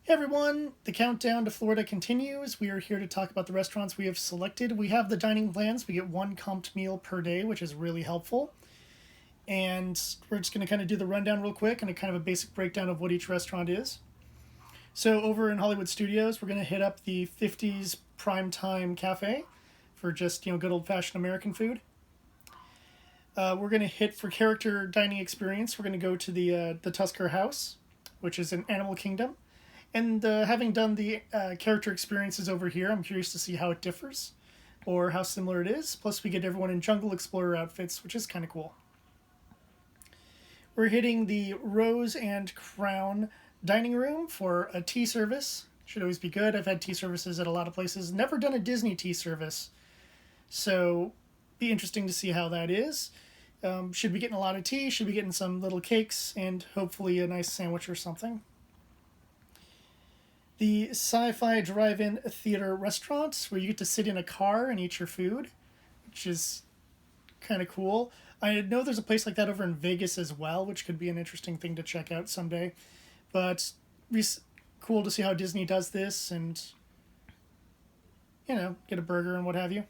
Hey everyone, the countdown to Florida continues. We are here to talk about the restaurants we have selected. We have the dining plans. We get one comped meal per day, which is really helpful. And we're just going to kind of do the rundown real quick and a kind of a basic breakdown of what each restaurant is. So over in Hollywood Studios, we're going to hit up the 50s Primetime Cafe for just, good old-fashioned American food. We're going to hit for character dining experience. We're going to go to the Tusker House, which is in Animal Kingdom. And having done the character experiences over here, I'm curious to see how it differs or how similar it is. Plus, we get everyone in Jungle Explorer outfits, which is kind of cool. We're hitting the Rose and Crown dining room for a tea service. Should always be good. I've had tea services at a lot of places. Never done a Disney tea service. So, be interesting to see how that is. Should be getting a lot of tea, should be getting some little cakes, and hopefully a nice sandwich or something. The Sci-Fi Drive-In Theater Restaurant, where you get to sit in a car and eat your food, which is kind of cool. I know there's a place like that over in Vegas as well, which could be an interesting thing to check out someday. But it's cool to see how Disney does this and, get a burger and what have you.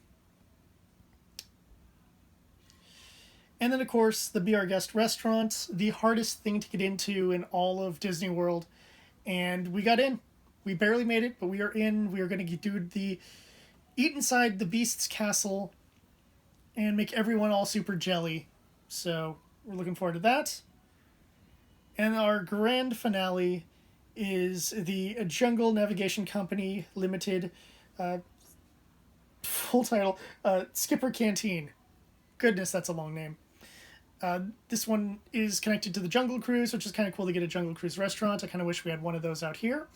And then, of course, the Be Our Guest restaurant, the hardest thing to get into in all of Disney World. And we got in. We barely made it, but we are in. We are going to do the eat inside the Beast's castle and make everyone all super jelly. So we're looking forward to that. And our grand finale is the Jungle Navigation Company Limited, full title, Skipper Canteen. Goodness, that's a long name. This one is connected to the Jungle Cruise, which is kind of cool to get a Jungle Cruise restaurant. I kind of wish we had one of those out here.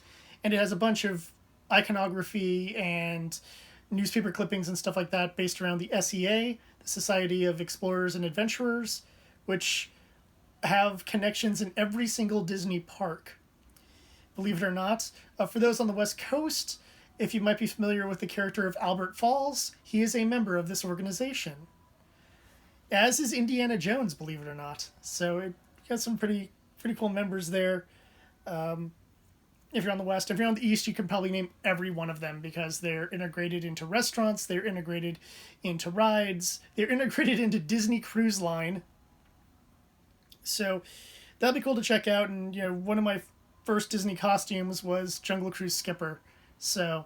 And it has a bunch of iconography and newspaper clippings and stuff like that based around the SEA, the Society of Explorers and Adventurers, which have connections in every single Disney park. Believe it or not. For those on the West Coast, if you might be familiar with the character of Albert Falls, he is a member of this organization. As is Indiana Jones, believe it or not. So it got some pretty cool members there. If you're on the West. If you're on the East, you can probably name every one of them because they're integrated into restaurants, they're integrated into rides, they're integrated into Disney Cruise Line. So that'll be cool to check out. And, one of my first Disney costumes was Jungle Cruise Skipper. So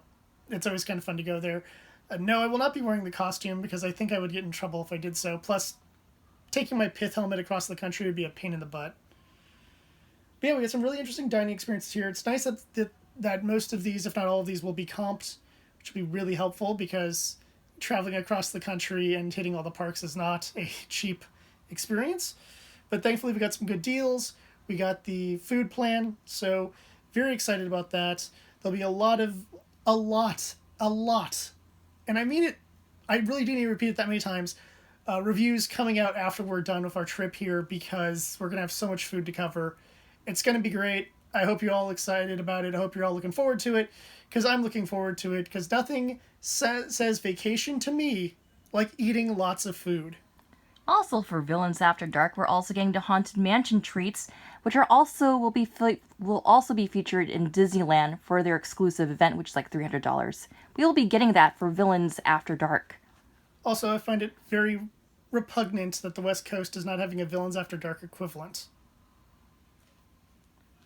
it's always kind of fun to go there. No, I will not be wearing the costume because I think I would get in trouble if I did so. Plus, taking my pith helmet across the country would be a pain in the butt. But yeah, we got some really interesting dining experiences here. It's nice that most of these, if not all of these, will be comped, which will be really helpful because traveling across the country and hitting all the parks is not a cheap experience. But thankfully, we got some good deals. We got the food plan, so very excited about that. There'll be a lot, and I mean it, I really do need to repeat it that many times, reviews coming out after we're done with our trip here because we're going to have so much food to cover. It's going to be great. I hope you're all excited about it. I hope you're all looking forward to it because I'm looking forward to it because nothing says vacation to me like eating lots of food. Also, for Villains After Dark, we're also getting the Haunted Mansion treats, which will also be featured in Disneyland for their exclusive event, which is like $300. We will be getting that for Villains After Dark. Also, I find it very repugnant that the West Coast is not having a Villains After Dark equivalent.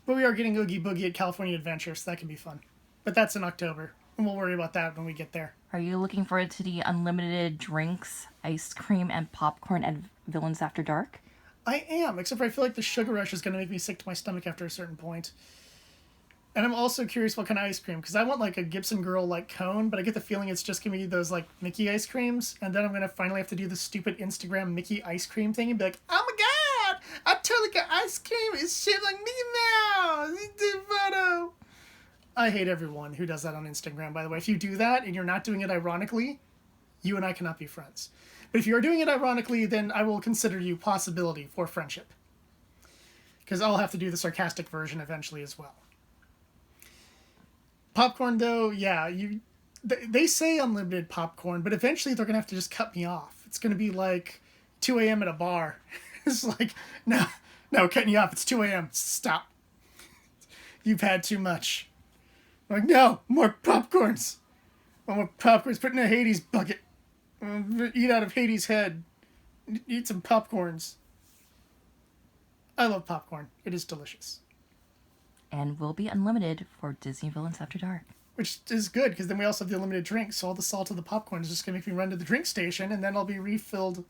But we are getting Oogie Boogie at California Adventure, so that can be fun. But that's in October, and we'll worry about that when we get there. Are you looking forward to the unlimited drinks, ice cream, and popcorn at Villains After Dark? I am, except for I feel like the sugar rush is going to make me sick to my stomach after a certain point. And I'm also curious what kind of ice cream, because I want like a Gibson Girl like cone, but I get the feeling it's just going to be those like Mickey ice creams, and then I'm going to finally have to do the stupid Instagram Mickey ice cream thing and be like, oh my god, I totally got ice cream, it's shaped like Mickey Mouse, it's a photo. I hate everyone who does that on Instagram, by the way. If you do that and you're not doing it ironically, you and I cannot be friends. But if you are doing it ironically, then I will consider you possibility for friendship. Because I'll have to do the sarcastic version eventually as well. Popcorn, though, yeah, they say unlimited popcorn, but eventually they're going to have to just cut me off. It's going to be like 2 a.m. at a bar. It's like, no, cutting you off. It's 2 a.m. Stop. You've had too much. I'm like, no, more popcorns. I want popcorns put in a Hades bucket. Eat out of Hades' head. Eat some popcorns. I love popcorn. It is delicious. And will be unlimited for Disney Villains After Dark. Which is good, because then we also have the unlimited drinks, so all the salt of the popcorn is just going to make me run to the drink station, and then I'll be refilled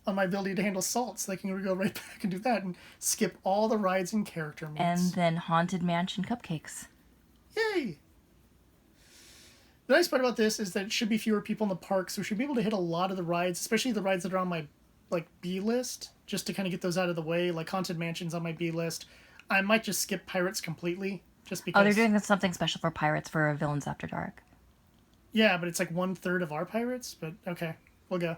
on my ability to handle salt, so I can go right back and do that, and skip all the rides and character moves. And then Haunted Mansion cupcakes. Yay! The nice part about this is that it should be fewer people in the park, so we should be able to hit a lot of the rides, especially the rides that are on my B list, just to kind of get those out of the way. Like Haunted Mansion's on my B list. I might just skip Pirates completely, just because. Oh, they're doing something special for Pirates for Villains After Dark. Yeah, but it's like 1/3 of our Pirates. But okay, we'll go.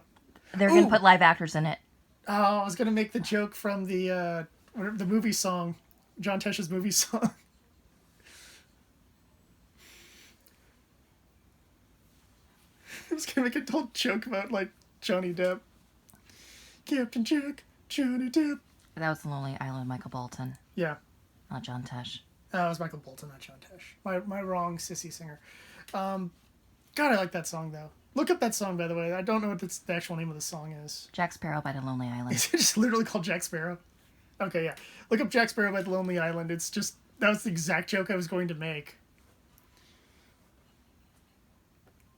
They're going to put live actors in it. Oh, I was gonna make the joke from the movie song, John Tesh's movie song. I was gonna make a whole joke about like Johnny Depp. Captain Jack, Johnny Depp. That was The Lonely Island, Michael Bolton, Yeah. not John Tesh. It was Michael Bolton, not John Tesh. My wrong sissy singer. God, I like that song though. Look up that song, by the way. I don't know what the actual name of the song is. Jack Sparrow by The Lonely Island. Is it just literally called Jack Sparrow? Okay, yeah. Look up Jack Sparrow by the Lonely Island. It's just, that was the exact joke I was going to make.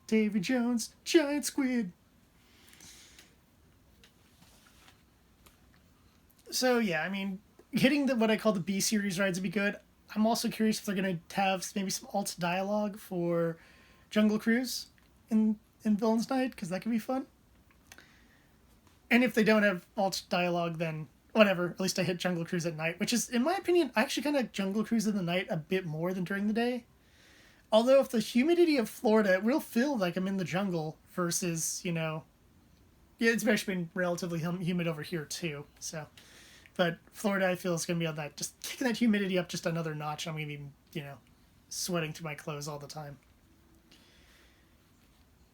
Davy Jones, giant squid. So yeah, I mean, hitting what I call the B series rides would be good. I'm also curious if they're going to have maybe some alt dialogue for Jungle Cruise in Villains Night, because that could be fun. And if they don't have alt dialogue, then whatever. At least I hit Jungle Cruise at night, which is, in my opinion, I actually kind of like Jungle Cruise in the night a bit more than during the day. Although if the humidity of Florida, it will feel like I'm in the jungle versus, yeah, it's actually been relatively humid over here too, so. But Florida, I feel, is going to be on that, just kicking that humidity up just another notch. I'm going to be, sweating through my clothes all the time.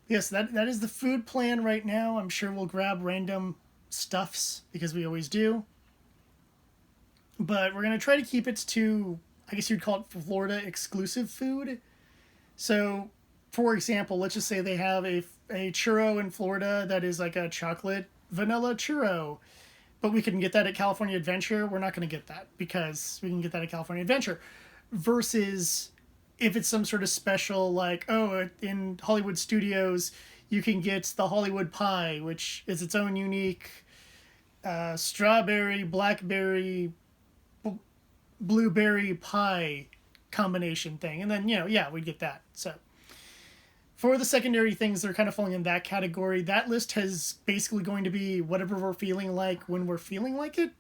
Yes, that is the food plan right now. I'm sure we'll grab random stuffs, because we always do. But we're going to try to keep it to, I guess you'd call it Florida exclusive food. So, for example, let's just say they have a churro in Florida that is like a chocolate vanilla churro. But we can get that at California Adventure. We're not going to get that because we can get that at California Adventure. Versus if it's some sort of special, like, in Hollywood Studios, you can get the Hollywood Pie, which is its own unique strawberry, blackberry, blueberry pie combination thing. And then, we'd get that. So for the secondary things that are kind of falling in that category, that list has basically going to be whatever we're feeling like when we're feeling like it,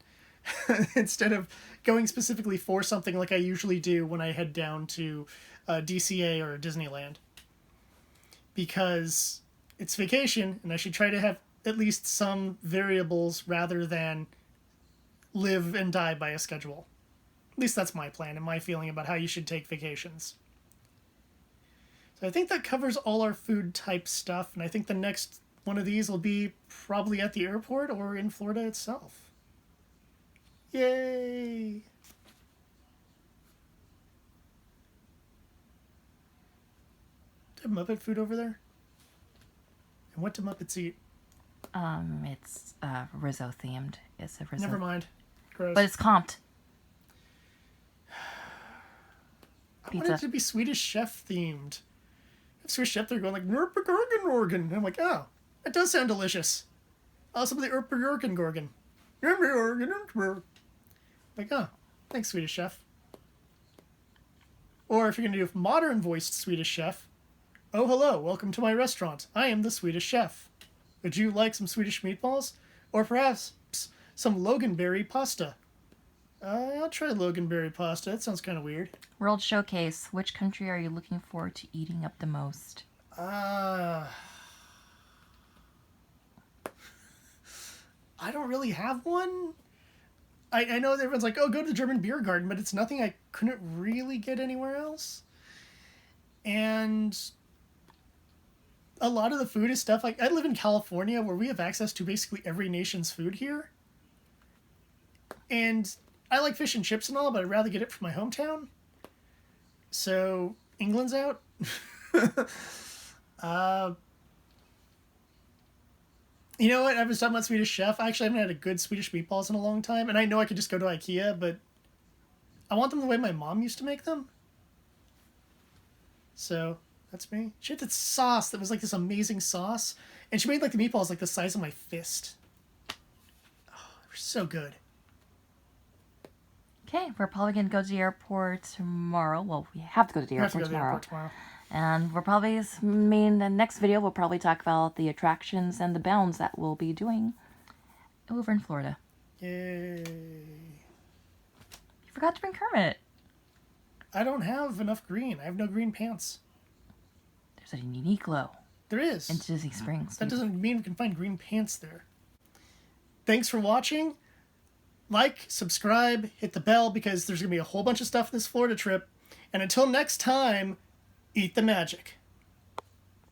instead of going specifically for something like I usually do when I head down to DCA or Disneyland. Because it's vacation, and I should try to have at least some variables rather than live and die by a schedule. At least that's my plan and my feeling about how you should take vacations. So I think that covers all our food type stuff, and I think the next one of these will be probably at the airport or in Florida itself. Yay! Do Muppet food over there? And what do Muppets eat? It's Rizzo themed. It's a Rizzo. Never mind. Gross. But it's comped. I wanted it to be Swedish Chef themed. Swedish Chef, they're going like Nürburgring. And I'm like, oh, that does sound delicious. Some of the Nürburgring. Like, oh, thanks, Swedish Chef. Or if you're going to do modern voiced Swedish Chef, oh, hello, welcome to my restaurant. I am the Swedish Chef. Would you like some Swedish meatballs? Or perhaps some Loganberry pasta? I'll try Loganberry pasta. That sounds kind of weird. World Showcase. Which country are you looking forward to eating up the most? I don't really have one. I know that everyone's like, oh, go to the German beer garden, but it's nothing I couldn't really get anywhere else. And a lot of the food is stuff like, I live in California where we have access to basically every nation's food here. And I like fish and chips and all, but I'd rather get it from my hometown. So England's out? uh, you know what? I was talking about Swedish Chef. I actually haven't had a good Swedish meatballs in a long time, and I know I could just go to IKEA, but I want them the way my mom used to make them. So that's me. She had that sauce that was like this amazing sauce, and she made like the meatballs like the size of my fist. Oh, they were so good. Okay, we're probably going to go to the airport tomorrow. Well, we have to go to the airport tomorrow. And we're probably, the next video, we'll probably talk about the attractions and the bounds that we'll be doing over in Florida. Yay. You forgot to bring Kermit. I don't have enough green. I have no green pants. There's a Uniqlo. There is. In Disney Springs. That doesn't mean we can find green pants there. Thanks for watching. Like, subscribe, hit the bell, because there's going to be a whole bunch of stuff in this Florida trip. And until next time, eat the magic.